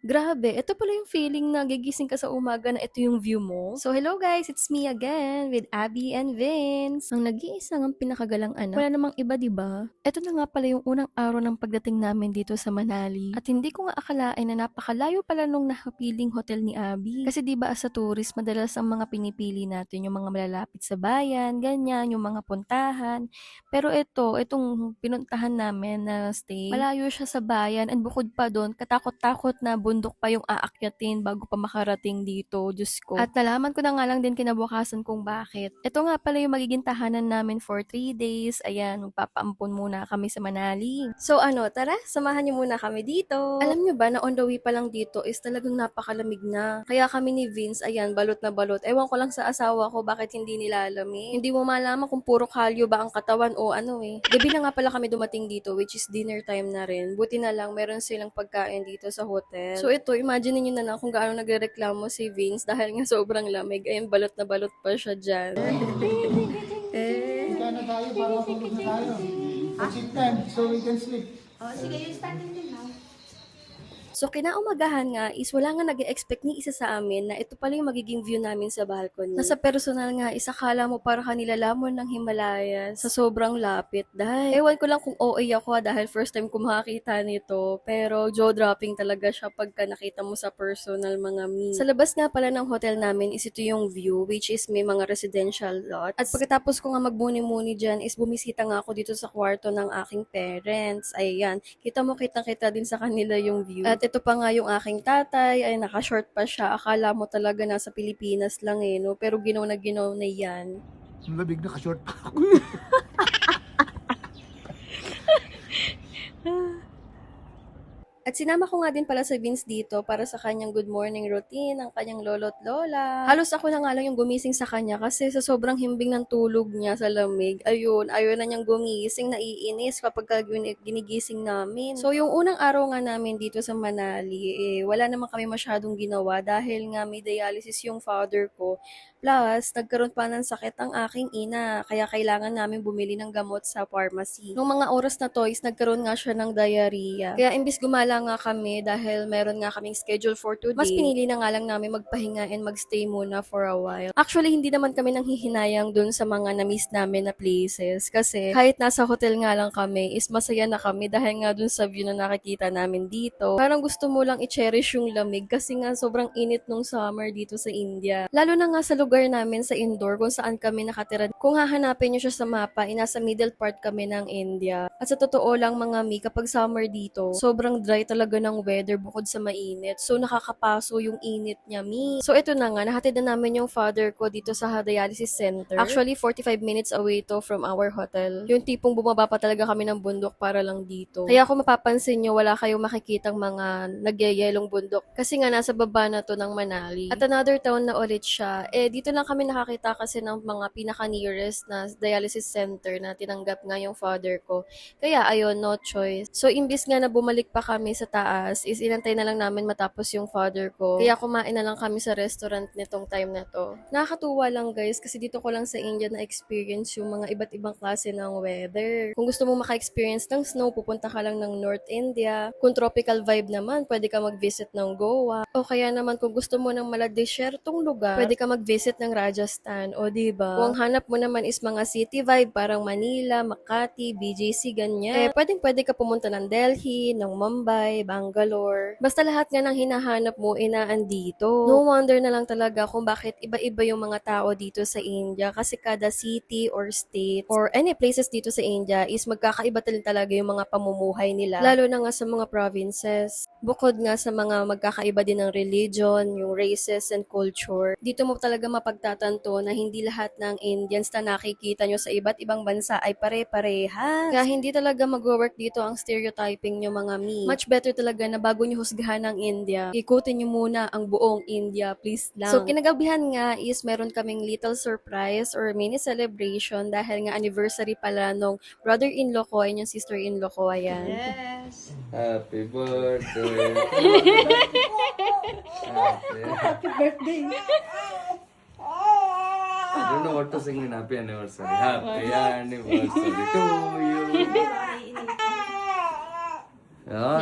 Grabe, ito pala yung feeling na gigising ka sa umaga na ito yung view mo. So hello guys, it's me again with Abby and Vince. Ang nag-iisang ang pinakagalang anak. Wala namang iba, 'di ba? Ito na nga pala yung unang araw ng pagdating namin dito sa Manali. At hindi ko nga akalain na napakalayo pala nung napiling hotel ni Abby. Kasi 'di ba as a tourist, madalas ang mga pinipili natin yung mga malalapit sa bayan, ganyan, yung mga puntahan. Pero itong pinuntahan namin na stay, malayo siya sa bayan and bukod pa doon, katakot-takot na bundok pa yung aakyatin bago pa makarating dito, Diyos ko. At nalaman ko na nga lang din kinabukasan kung bakit. Ito nga pala yung magiging tahanan namin for 3 days. Ayan, magpapaampon muna kami sa Manali. So ano, tara, samahan niyo muna kami dito. Alam niyo ba na on the way pa lang dito is talagang napakalamig na. Kaya kami ni Vince, ayan, balot na balot. Ewan ko lang sa asawa ko bakit hindi nilalamig. Hindi mo malaman kung puro kalyo ba ang katawan o ano eh. Gabi na nga pala kami dumating dito, which is dinner time na rin. Buti na lang meron silang pagkain dito sa hotel. So ito, imagine niyo na lang kung gaano nagrereklamo si Vince dahil nga sobrang lamig. Ayun, balot na balot pa siya dyan. Ika na tayo para matulog na tayo. Exit time so we can sleep. Oh, sige, yung standing din now. So kinaumagahan nga is wala nga nag-expect ni isa sa amin na ito pala yung magiging view namin sa balcony. Nasa personal nga, isakala mo para kanila lamon ng Himalayas sa sobrang lapit. Dahil, ewan ko lang kung OA ako dahil first time ko makakita nito. Pero jaw-dropping talaga siya pagka nakita mo sa personal mga Sa labas nga pala ng hotel namin is ito yung view, which is may mga residential lots. At pagkatapos ko nga magmuni-muni dyan is bumisita nga ako dito sa kwarto ng aking parents. Ayan, kita mo kitang-kita din sa kanila yung view. At ito pa nga yung aking tatay, ay naka-short pa siya. Akala mo talaga nasa Pilipinas lang eh, no? Pero ginaw na yan. Ang labig naka-short pa ako. At sinama ko nga din pala si Vince dito para sa kanyang good morning routine, ang kanyang lolo't lola. Halos ako na nga lang yung gumising sa kanya kasi sa sobrang himbing ng tulog niya sa lamig, ayaw na niyang gumising, naiinis kapag ginigising namin. So yung unang araw nga namin dito sa Manali, wala naman kami masyadong ginawa dahil nga may dialysis yung father ko. Plus, nagkaroon pa ng sakit ang aking ina, kaya kailangan namin bumili ng gamot sa pharmacy. Nung mga oras na to is nagkaroon nga siya ng diarrhea. Kaya imbis gumala nga kami dahil meron nga kaming schedule for today, mas pinili na nga lang namin magpahinga and magstay muna for a while. Actually, hindi naman kami nanghihinayang dun sa mga na-miss namin na places kasi kahit nasa hotel nga lang kami is masaya na kami dahil nga dun sa view na nakikita namin dito. Parang gusto mo lang i-cherish yung lamig kasi nga sobrang init nung summer dito sa India. Lalo na nga sa lugar namin sa indoor kung saan kami nakatira. Kung hahanapin nyo siya sa mapa, nasa middle part kami ng India. At sa totoo lang mga mi, kapag summer dito, sobrang dry talaga ng weather bukod sa mainit. So nakakapaso yung init niya mi. So ito na nga, nahatid na namin yung father ko dito sa dialysis center. Actually, 45 minutes away to from our hotel. Yung tipong bumaba pa talaga kami ng bundok para lang dito. Kaya kung mapapansin nyo, wala kayong makikitang mga nagyayelong bundok. Kasi nga nasa baba na to ng Manali. At another town na ulit siya. Dito lang kami nakakita kasi ng mga pinaka-nearest na dialysis center na tinanggap nga yung father ko. Kaya ayun, no choice. So imbis nga na bumalik pa kami sa taas, is inantay na lang namin matapos yung father ko. Kaya kumain na lang kami sa restaurant nitong time na to. Nakakatuwa lang guys kasi dito ko lang sa India na experience yung mga iba't ibang klase ng weather. Kung gusto mo maka-experience ng snow, pupunta ka lang ng North India. Kung tropical vibe naman, pwede ka mag-visit ng Goa. O kaya naman kung gusto mo ng maladesyertong lugar, pwede ka mag-visit ng Rajasthan. O diba? Kung hanap mo naman is mga city vibe, parang Manila, Makati, BGC, ganyan. Pwede ka pumunta ng Delhi, ng Mumbai, Bangalore. Basta lahat nga ng hinahanap mo, inaandito. No wonder na lang talaga kung bakit iba-iba yung mga tao dito sa India. Kasi kada city or state or any places dito sa India is magkakaiba talaga yung mga pamumuhay nila. Lalo na nga sa mga provinces. Bukod nga sa mga magkakaiba din ng religion, yung races and culture, dito mo talaga mapagtatanto na hindi lahat ng Indians na nakikita nyo sa iba't ibang bansa ay pare-parehas. Kaya hindi talaga mag-work dito ang stereotyping nyo mga mi. Much better talaga na bago nyo husgahan ng India, ikutin nyo muna ang buong India, please lang. So kinagabihan nga is meron kaming little surprise or mini celebration dahil nga anniversary pala nung brother-in-law ko and yung sister-in-law ko, ayan. Yes. Happy birthday. Happy birthday. I don't know what to sing in happy anniversary. Happy anniversary to you. Ah,